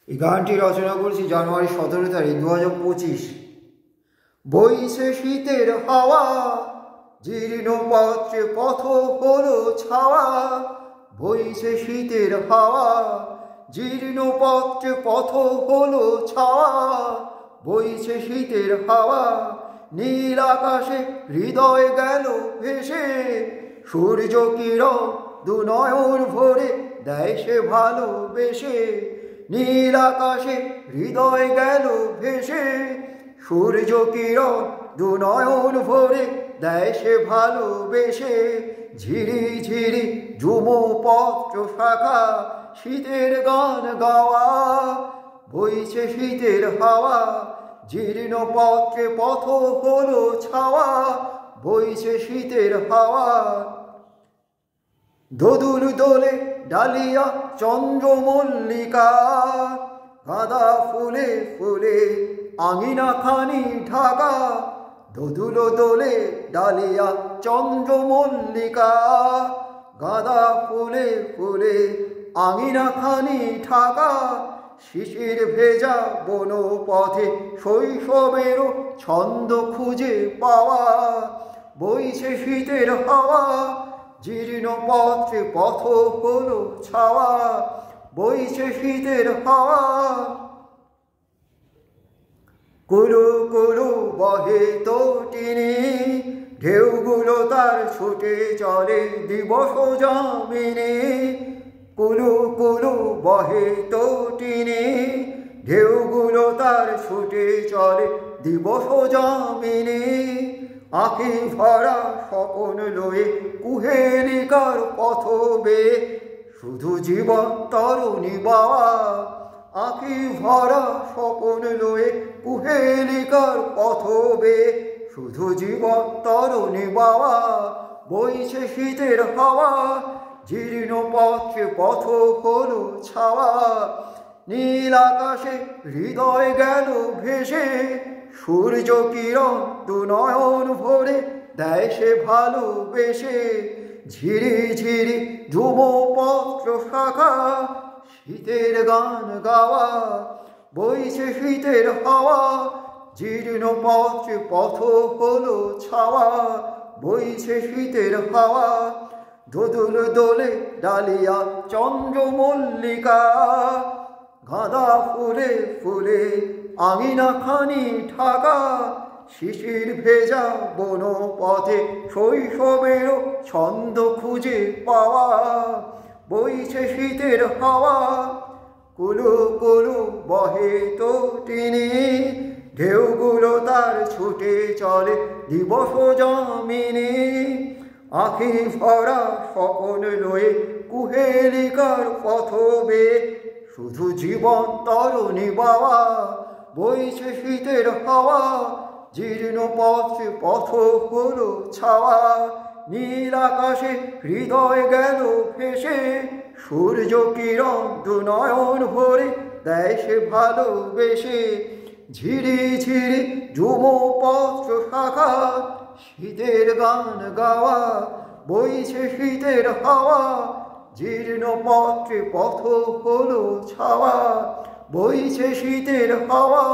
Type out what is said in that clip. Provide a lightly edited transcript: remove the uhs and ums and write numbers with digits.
এই গানটি রচনা করেছি জানুয়ারি 17 তারিখ 2025। বইছে শীতের হাওয়া, জীর্ণ পাত্রে পথ হলো ছাওয়া। বইছে শীতের হাওয়া, জীর্ণ পাত্রে পথ হলো ছাওয়া। বইছে শীতের হাওয়া, নীল আকাশে হৃদয় গেল ভেসে। সূর্য কিরণ দু নয়ন ভরে দেয় সে ভালোবেসে। নীল আকাশে হৃদয় গেল ভেসে। সূর্য কিরণ দু নয়ন ভরে দেয় সে ভালোবেসে। ঝিরি ঝিরি ঝুমো পত্র শাখা, শীতের গান গাওয়া। বইছে শীতের হাওয়া, জীর্ণ পত্রে পথ হলো ছাওয়া। বইছে শীতের হাওয়া, দোদুল দোলে ডালিয়া চন্দ্রমল্লিকা। গাঁদা ফুলে ফুলে আঙিনা খানি ঢাকা। দোদুল দোলে ডালিয়া চন্দ্রমল্লিকা। গাঁদা ফুলে ফুলে আঙিনা খানি ঢাকা। শিশির ভেজা বন পথে শৈশবেরও ছন্দ খুঁজে পাওয়া। বইছে শীতের হাওয়া, জীর্ণ পথে পথ হলো ছাওয়া। বইছে শীতের হাওয়া, কুলু কুলু বহে তটিনী। ঢেউগুলো তার ছুটে চলে দিবস যামিনী। কুলু কুলু বহে তটিনী, ঢেউগুলো তার ছুটে চলে দিবস যামিনী। আঁখি ভরা স্বপন লয়ে কুহেলিকার পথ বেয়ে শুধু জীবন তরুণী বাওয়া। আঁখি ভরা স্বপন লয়ে কুহেলিকার পথ বেয়ে শুধু জীবন তরুণী বাওয়া। বইছে শীতের হাওয়া, জীর্ণ পথে পথ হলো ছাওয়া। নীল আকাশে হৃদয় গেল ভেসে। সূর্য কিরণ দু নয়ন ভরে দেয় সে ভালোবেসে। ঝিরি ঝিরি ঝুমো পত্র শাখা, শীতের গান গাওয়া। বইছে শীতের হাওয়া, জীর্ণ পথে পথ হলো ছাওয়া। বইছে শীতের হাওয়া, দোদুল দোলে ডালিয়া চন্দ্রমল্লিকা। গাঁদা ফুলে ফুলে আঙিনা খানি ঢাকা। শিশির ভেজা বন পথে শৈশবেরও ছন্দ খুঁজে পাওয়া। বইছে শীতের হাওয়া, কুলু কুলু বহে তটিনী। ঢেউগুলো তার ছুটে চলে দিবস যামিনী। আঁখি ভরা স্বপন লয়ে কুহেলিকার পথ বেয়ে শুধু জীবন তরুণী বাওয়া। বইছে শীতের হাওয়া, জীর্ণ পথে পথ হলো ছাওয়া। নীল আকাশে হৃদয় গেল ভেসে। সূর্য কিরণ দু নয়ন ভরে দেয় সে ভালোবেসে। ঝিরি ঝিরি ঝুমো পত্র শাখা, শীতের গান গাওয়া। বইছে শীতের হাওয়া, জীর্ণ পথে পথ হলো ছাওয়া। বইছে শীতের হাওয়া।